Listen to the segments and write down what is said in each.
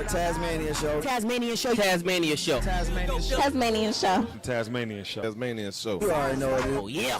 Tasmania show. Tasmania show. Tasmania show. Tasmania show. Tasmania show. Tasmania show. You already know what it is. Oh, yeah.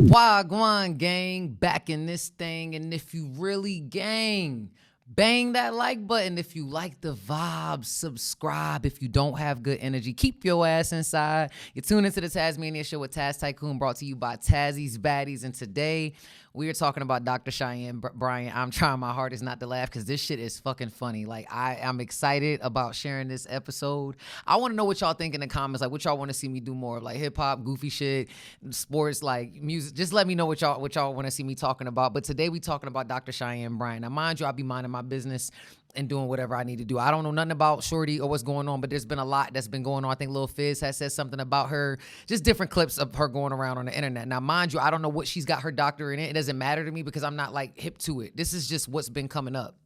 Wagwan gang, back in this thing. And if you really gang, bang that like button. If you like the vibes, subscribe. If you don't have good energy, keep your ass inside. You're tuned into the Tasmania show with Taz Tikoon, brought to you by Tazzy's Baddies. And today we are talking about Dr. Cheyenne Bryant. I'm trying my hardest not to laugh because this shit is fucking funny. Like, I'm excited about sharing this episode. I want to know what y'all think in the comments. Like, what y'all want to see me do more of, like hip hop, goofy shit, sports, like music. Just let me know what y'all want to see me talking about. But today we talking about Dr. Cheyenne Bryant. Now, mind you, I'll be minding my business and doing whatever I need to do. I don't know nothing about Shorty or what's going on, but there's been a lot that's been going on. I think Lil Fizz has said something about her, just different clips of her going around on the internet. Now, mind you, I don't know what she's got her doctorate in. It doesn't matter to me because I'm not like hip to it. This is just what's been coming up.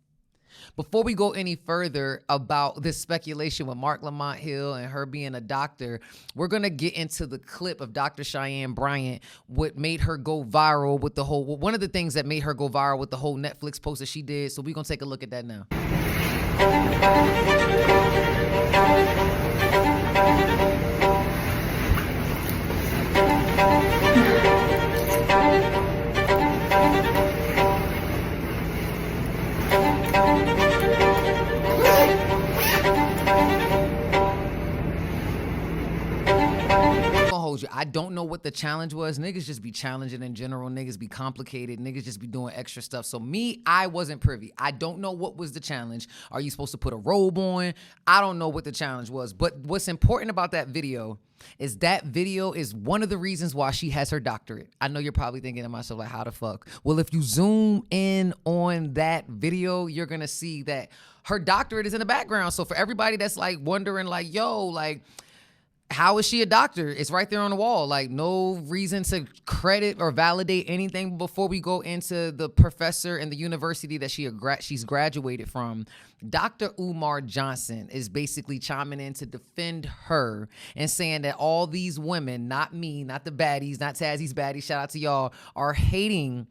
Before we go any further about this speculation with Mark Lamont Hill and her being a doctor, we're going to get into the clip of Dr. Cheyenne Bryant, what made her go viral with the whole, one of the things that made her go viral with the whole Netflix post that she did. So we're going to take a look at that now. I don't know what the challenge was. Niggas just be challenging in general. Niggas be complicated. Niggas just be doing extra stuff. So me, I wasn't privy. I don't know what was the challenge. Are you supposed to put a robe on? I don't know what the challenge was. But what's important about that video is one of the reasons why she has her doctorate. I know you're probably thinking to myself, like, how the fuck? Well, if you zoom in on that video, you're going to see that her doctorate is in the background. So for everybody that's like wondering, like, yo, like, how is she a doctor? It's right there on the wall. Like, no reason to credit or validate anything before we go into the professor and the university that she's graduated from. Dr. Umar Johnson is basically chiming in to defend her and saying that all these women, not me, not the baddies, not Tazzy's baddies, shout out to y'all, are hating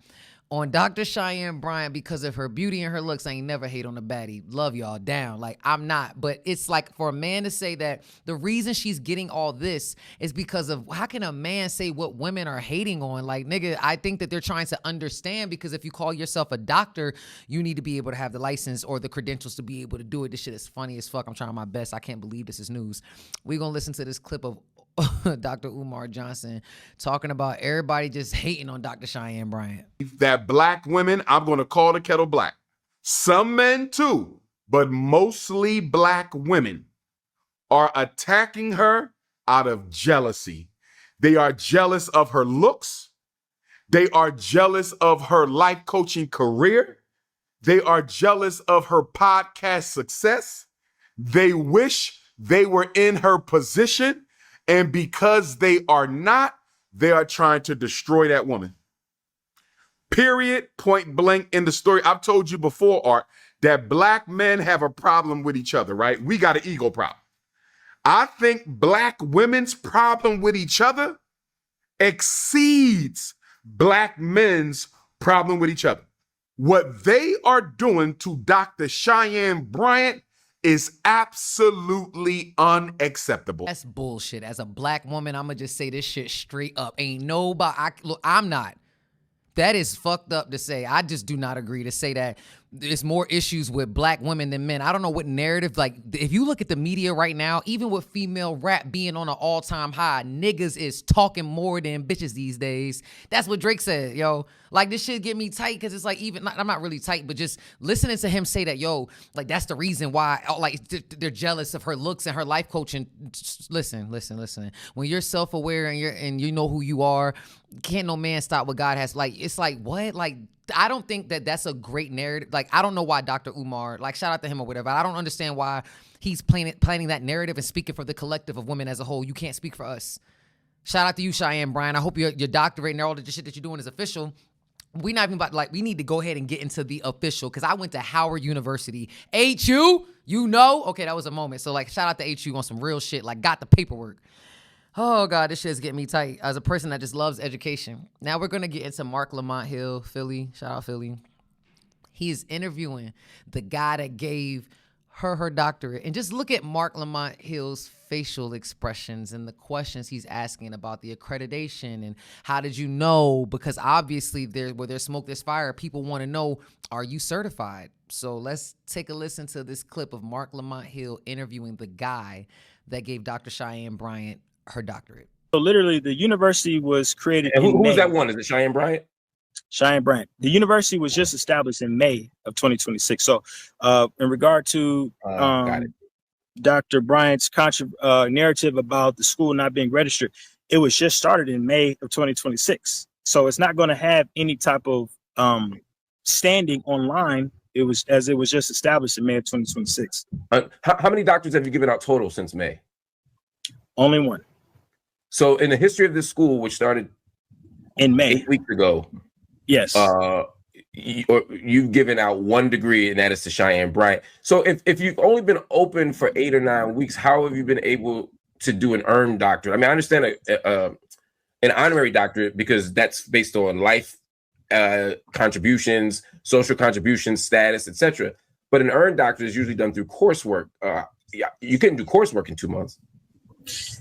on Dr. Cheyenne Bryant because of her beauty and her looks. I ain't never hate on a baddie. Love y'all down. Like, I'm not. But it's like for a man to say that the reason she's getting all this is because of, how can a man say what women are hating on? Like, nigga, I think that they're trying to understand, because if you call yourself a doctor, you need to be able to have the license or the credentials to be able to do it. This shit is funny as fuck. I'm trying my best. I can't believe this is news. We're going to listen to this clip of Dr. Umar Johnson talking about everybody just hating on Dr. Cheyenne Bryant. That black women, I'm going to call the kettle black. Some men too, but mostly black women are attacking her out of jealousy. They are jealous of her looks. They are jealous of her life coaching career. They are jealous of her podcast success. They wish they were in her position. And because they are not, they are trying to destroy that woman. Period, point blank in the story. I've told you before, Art, that black men have a problem with each other, right? We got an ego problem. I think black women's problem with each other exceeds black men's problem with each other. What they are doing to Dr. Cheyenne Bryant is absolutely unacceptable. That's bullshit. As a black woman, I'm going to just say this shit straight up. Ain't nobody, I'm not. That is fucked up to say. I just do not agree to say that there's more issues with black women than men. I don't know what narrative, like, if you look at the media right now, even with female rap being on an all-time high, niggas is talking more than bitches these days. That's what Drake said, yo. Like, this shit get me tight, because it's like, even, I'm not really tight, but just listening to him say that, yo, like, that's the reason why, like, they're jealous of her looks and her life coaching. Listen. When you're self-aware and you know who you are, can't no man stop what God has. Like, it's like, what? Like, I don't think that that's a great narrative. Like, I don't know why Dr. Umar, like, shout out to him or whatever. I don't understand why he's planning that narrative and speaking for the collective of women as a whole. You can't speak for us. Shout out to you, Cheyenne Bryant. I hope your doctorate and all the shit that you're doing is official. We not even about, like, we need to go ahead and get into the official, because I went to Howard University. HU, you know? Okay, that was a moment. So, like, shout out to HU on some real shit. Like, got the paperwork. Oh, God, this shit's getting me tight as a person that just loves education. Now we're going to get into Mark Lamont Hill, Philly. Shout out, Philly. He is interviewing the guy that gave her doctorate. And just look at Mark Lamont Hill's facial expressions and the questions he's asking about the accreditation and how did you know? Because obviously where there's smoke, there's fire. People want to know, are you certified? So let's take a listen to this clip of Mark Lamont Hill interviewing the guy that gave Dr. Cheyenne Bryant her doctorate. So literally the university was created. And who was May. that one? Is it Cheyenne Bryant? Cheyenne Bryant. The university was just established in May of 2026. So in regard to Got it. Dr. Bryant's narrative about the school not being registered, it was just started in May of 2026. So it's not going to have any type of standing online. It was just established in May of 2026. How many doctors have you given out total since May? Only one. So in the history of this school, which started In May. 8 weeks ago, Yes. you've given out one degree, and that is to Cheyenne Bryant. So if you've only been open for 8 or 9 weeks, how have you been able to do an earned doctorate? I mean, I understand an honorary doctorate because that's based on life contributions, social contributions, status, etc. But an earned doctorate is usually done through coursework. You couldn't do coursework in 2 months.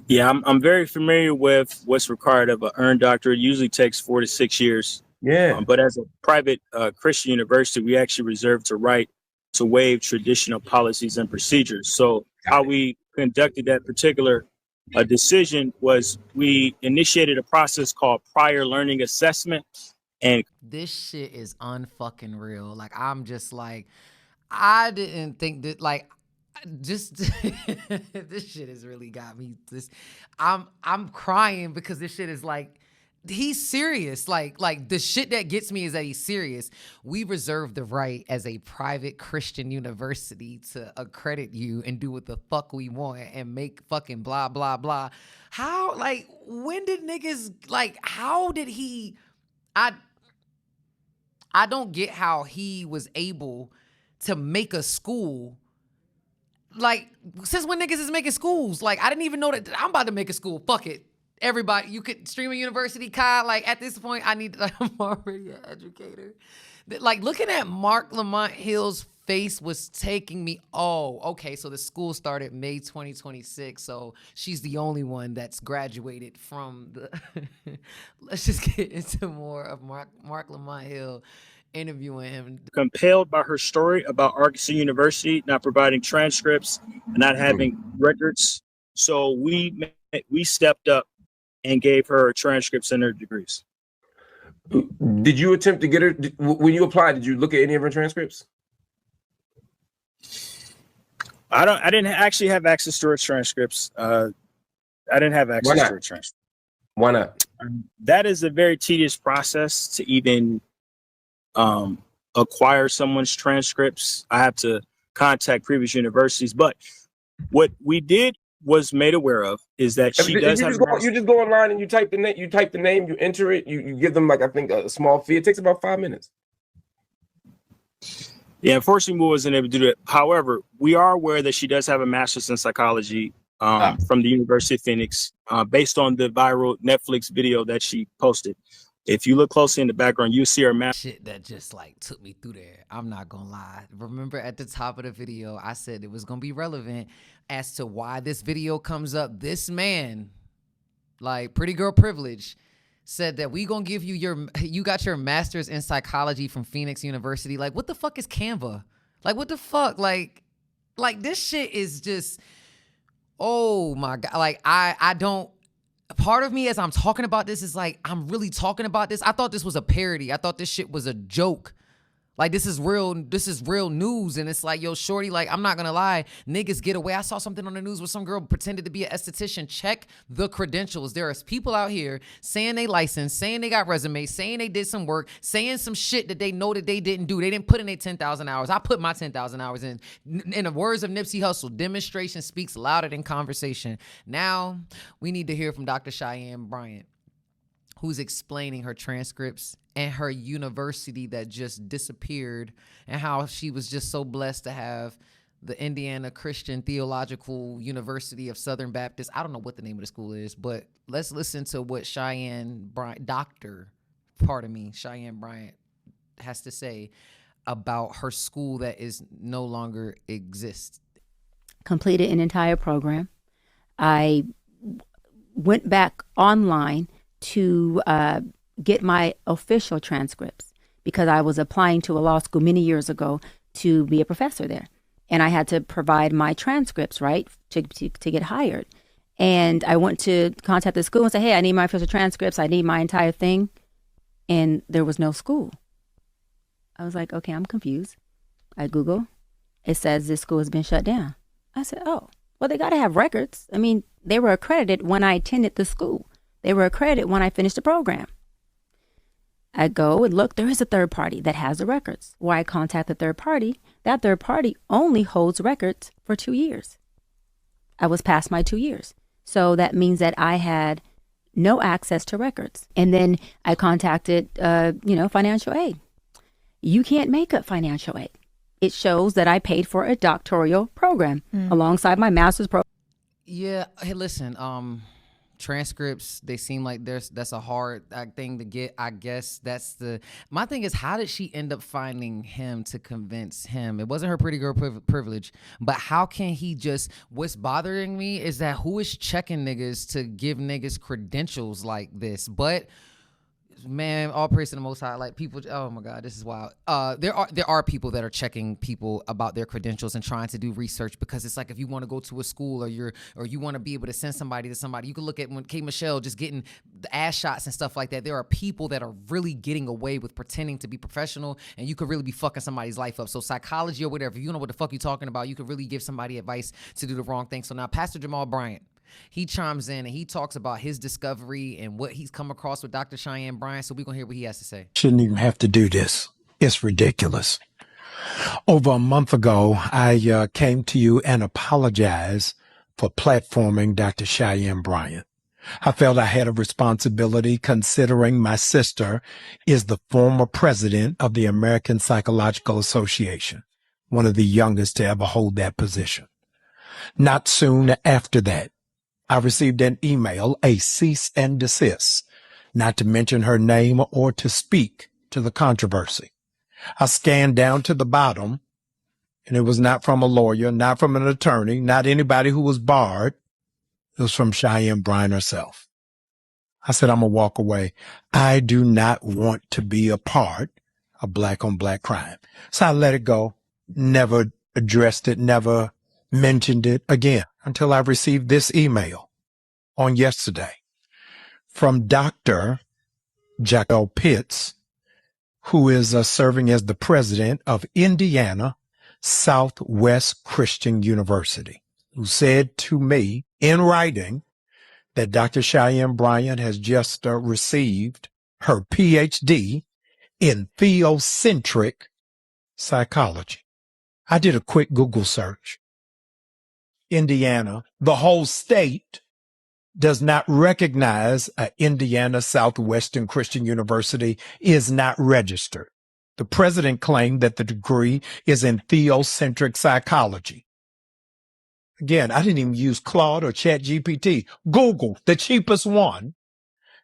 Yeah, I'm very familiar with what's required of an earned doctorate. It usually takes 4 to 6 years. Yeah. But as a private Christian university, we actually reserve the right to waive traditional policies and procedures. So how we conducted that particular decision was we initiated a process called prior learning assessment. And This shit is unfucking real. Like, I'm just like, I didn't think that, like, just this shit has really got me. I'm crying because this shit is like, he's serious. Like the shit that gets me is that he's serious. We reserve the right as a private Christian university to accredit you and do what the fuck we want and make fucking blah, blah, blah. How, like, when did niggas, like, how did he, I don't get how he was able to make a school. Like, since when niggas is making schools? Like, I didn't even know that I'm about to make a school. Fuck it. Everybody, you could stream a university, Kai. Like, at this point, I'm already an educator. Like, looking at Mark Lamont Hill's face was taking me, oh, okay, so the school started May 2026, so she's the only one that's graduated from the... Let's just get into more of Mark Lamont Hill interviewing him. compelled by her story about Arkansas University not providing transcripts and not having records. So we stepped up and gave her transcripts and her degrees. Did you attempt to get her when you applied? Did you look at any of her transcripts? I didn't actually have access to her transcripts. I didn't have access to her transcripts. Why not? That is a very tedious process to even acquire someone's transcripts. I have to contact previous universities. But what we did was made aware of is that she does have. You just go online and you type the name. You type the name. You enter it. You give them, like, I think, a small fee. It takes about 5 minutes. Yeah, unfortunately, we wasn't able to do that. However, we are aware that she does have a master's in psychology from the University of Phoenix, based on the viral Netflix video that she posted. If you look closely in the background, you see her Shit that just, like, took me through there. I'm not gonna lie. Remember at the top of the video, I said it was gonna be relevant as to why this video comes up. This man, like, pretty girl privilege, said that we gonna give you you got your master's in psychology from Phoenix University. Like, what the fuck is Canva? Like, what the fuck? Like this shit is just, oh my God. Like, I don't, part of me as I'm talking about this is like, I'm really talking about this. I thought this was a parody. I thought this shit was a joke. Like, this is real news. And it's like, yo, shorty, like, I'm not gonna lie, niggas get away. I saw something on the news where some girl pretended to be an esthetician. Check the credentials. There are people out here saying they licensed, saying they got resumes, saying they did some work, saying some shit that they know that they didn't do. They didn't put in their 10,000 hours. I put my 10,000 hours in. In the words of Nipsey Hussle, demonstration speaks louder than conversation. Now, we need to hear from Dr. Cheyenne Bryant, who's explaining her transcripts and her university that just disappeared and how she was just so blessed to have the Indiana Christian Theological University of Southern Baptist. I don't know what the name of the school is, but let's listen to what Cheyenne Bryant has to say about her school that is no longer exists? Completed an entire program. I went back online to get my official transcripts because I was applying to a law school many years ago to be a professor there. And I had to provide my transcripts, right, to get hired. And I went to contact the school and say, hey, I need my official transcripts. I need my entire thing. And there was no school. I was like, okay, I'm confused. I Google. It says this school has been shut down. I said, oh, well, they got to have records. I mean, they were accredited when I attended the school. They were accredited when I finished the program. I go and look, there is a third party that has the records. Where I contact the third party, that third party only holds records for 2 years. I was past my 2 years. So that means that I had no access to records. And then I contacted, financial aid. You can't make up financial aid. It shows that I paid for a doctoral program alongside my master's program. Yeah. Hey, listen, transcripts, they seem like that's a hard thing to get. I guess my thing is, how did she end up finding him to convince him? It wasn't her pretty girl privilege, but how can he what's bothering me is that who is checking niggas to give niggas credentials like this? But man, all praise to the Most High. Like, people, oh my God, this is wild. There are people that are checking people about their credentials and trying to do research, because it's like, if you want to go to a school or you want to be able to send somebody to somebody, you can look at when K. Michelle just getting the ass shots and stuff like that. There are people that are really getting away with pretending to be professional, and you could really be fucking somebody's life up. So psychology or whatever, if you don't know what the fuck you're talking about, you could really give somebody advice to do the wrong thing. So now Pastor Jamal Bryant, he chimes in and he talks about his discovery and what he's come across with Dr. Cheyenne Bryant. So we're going to hear what he has to say. Shouldn't even have to do this. It's ridiculous. Over a month ago, I came to you and apologized for platforming Dr. Cheyenne Bryant. I felt I had a responsibility, considering my sister is the former president of the American Psychological Association, one of the youngest to ever hold that position. Not soon after that, I received an email, a cease and desist, not to mention her name or to speak to the controversy. I scanned down to the bottom, and it was not from a lawyer, not from an attorney, not anybody who was barred. It was from Cheyenne Bryant herself. I said, I'm going to walk away. I do not want to be a part of black on black crime. So I let it go, never addressed it, never mentioned it again until I received this email on yesterday from Dr. Jackal Pitts, who is serving as the president of Indiana Southwest Christian University, who said to me in writing that Dr. Cheyenne Bryant has just received her PhD in theocentric psychology. I did a quick Google search. Indiana, the whole state, does not recognize Indiana Southwestern Christian University, is not registered. The president claimed that the degree is in theocentric psychology. Again, I didn't even use Claude or ChatGPT. Google, the cheapest one,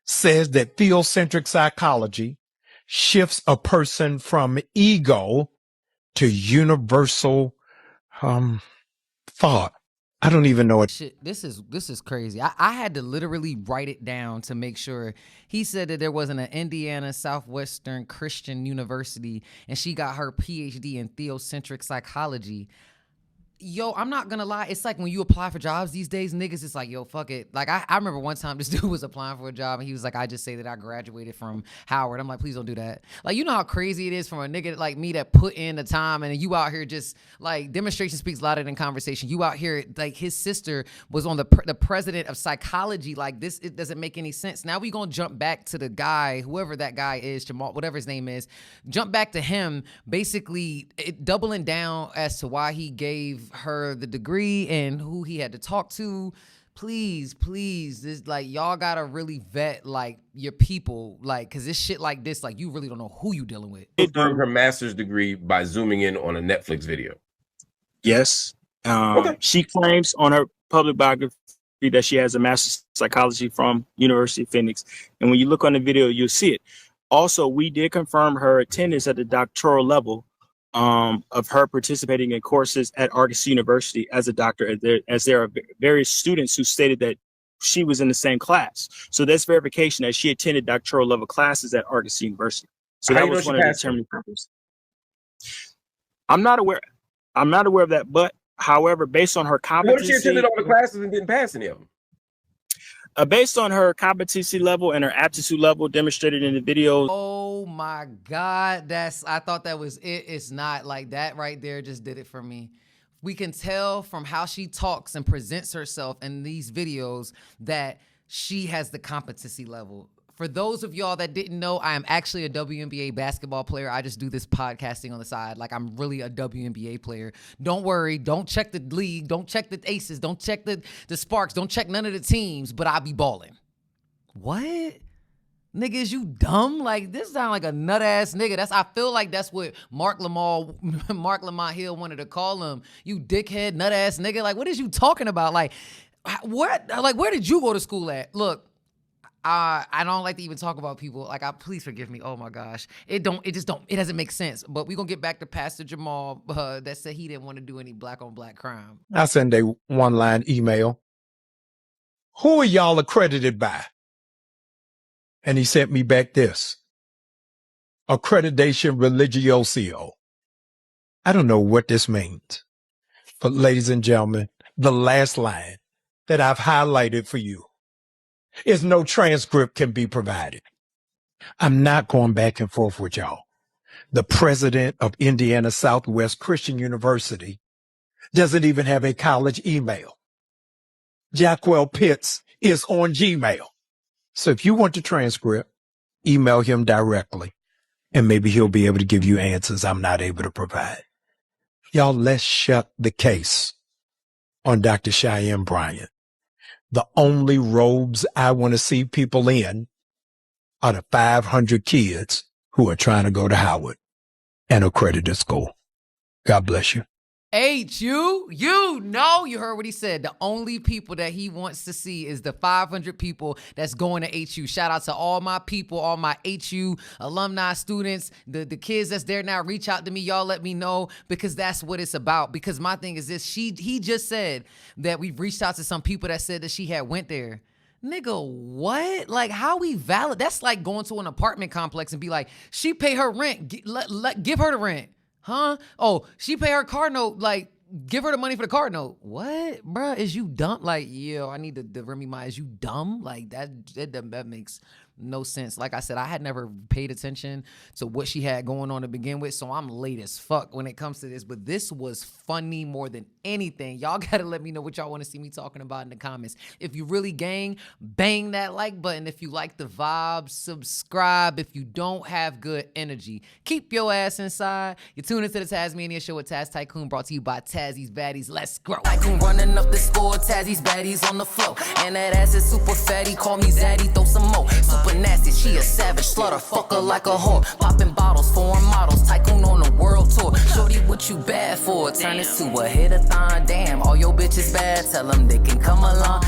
says that theocentric psychology shifts a person from ego to universal thought. I don't even know it. Shit, this is crazy. I had to literally write it down to make sure. He said that there wasn't an Indiana Southwestern Christian University, and she got her PhD in theocentric psychology. Yo, I'm not gonna lie. It's like when you apply for jobs these days, niggas, it's like, yo, fuck it. Like, I remember one time this dude was applying for a job and he was like, I just say that I graduated from Howard. I'm like, please don't do that. Like, you know how crazy it is from a nigga like me that put in the time, and you out here just like, demonstration speaks louder than conversation. You out here, like, his sister was on the president of psychology. Like, this, it doesn't make any sense. Now we gonna jump back to the guy, whoever that guy is, Jamal, whatever his name is, jump back to him, basically doubling down as to why he gave her the degree and who he had to talk to. Please, this, like, y'all gotta really vet like your people, like, cause this shit like this, like, you really don't know who you dealing with. Confirmed her master's degree by zooming in on a Netflix video. Yes. Okay. She claims on her public biography that she has a master's in psychology from University of Phoenix. And when you look on the video, you'll see it. Also, we did confirm her attendance at the doctoral level of her participating in courses at Argosy University as a doctor, as there are various students who stated that she was in the same class. So that's verification that she attended doctoral level classes at Argosy University. So How that you know was she one of the passed determining factors. I'm not aware of that, but however, based on her What competency, if she attended all the classes and didn't pass any of them? based on her competency level and her aptitude level demonstrated in the videos. Oh my God, I thought that was it. It's not. Like, that right there just did it for me. We can tell from how she talks and presents herself in these videos that she has the competency level. For those of y'all that didn't know, I am actually a WNBA basketball player. I just do this podcasting on the side. Like, I'm really a WNBA player. Don't worry. Don't check the league. Don't check the Aces. Don't check the Sparks. Don't check none of the teams, but I be balling. What? Nigga, is you dumb? Like, this sound like a nut ass nigga. I feel like that's what Mark Lamont Hill wanted to call him. You dickhead, nut ass nigga. Like, what is you talking about? Like, what? Like, where did you go to school at? Look, I don't like to even talk about people. Like, please forgive me. Oh my gosh, it doesn't make sense. But we gonna get back to Pastor Jamal that said he didn't want to do any black on black crime. I send a one-line email. Who are y'all accredited by? And he sent me back this. Accreditation religioso. I don't know what this means. But ladies and gentlemen, the last line that I've highlighted for you is no transcript can be provided. I'm not going back and forth with y'all. The president of Indiana Southwest Christian University doesn't even have a college email. Jacquel Pitts is on Gmail. So if you want the transcript, email him directly, and maybe he'll be able to give you answers I'm not able to provide. Y'all, let's shut the case on Dr. Cheyenne Bryant. The only robes I want to see people in are the 500 kids who are trying to go to Howard, an accredited school. God bless you. You heard what he said. The only people that he wants to see is the 500 people that's going to HU. Shout out to all my people, all my HU alumni students, the kids that's there now. Reach out to me. Y'all let me know, because that's what it's about. Because my thing is this, he just said that we've reached out to some people that said that she had went there. Nigga, what? Like, how we valid? That's like going to an apartment complex and be like, she pay her rent. Give her the rent. Huh? Oh, she pay her car note. Like, give her the money for the car note. What? Bruh, is you dumb? Like, yo, I need to Remy Ma, is you dumb? Like, that makes no sense. Like I said, I had never paid attention to what she had going on to begin with, so I'm late as fuck when it comes to this. But this was funny more than anything. Y'all gotta let me know what y'all want to see me talking about in the comments. If you really gang, bang that like button. If you like the vibe, subscribe. If you don't have good energy, keep your ass inside. You're tuning into the Tasmania Show with Taz Tikoon, brought to you by Tazzy's Baddies. Let's grow. Tikoon running up the score, Tazzy's Baddies on the flow. And that ass is super fatty, call me Zaddy, throw some more. Super nasty, she a savage, slaughter fucker like a whore. Popping bottles, foreign models, Tikoon on the world tour. Shorty, what you bad for? Turn this to a hit-a-thon. Damn, all your bitches bad, tell them they can come along.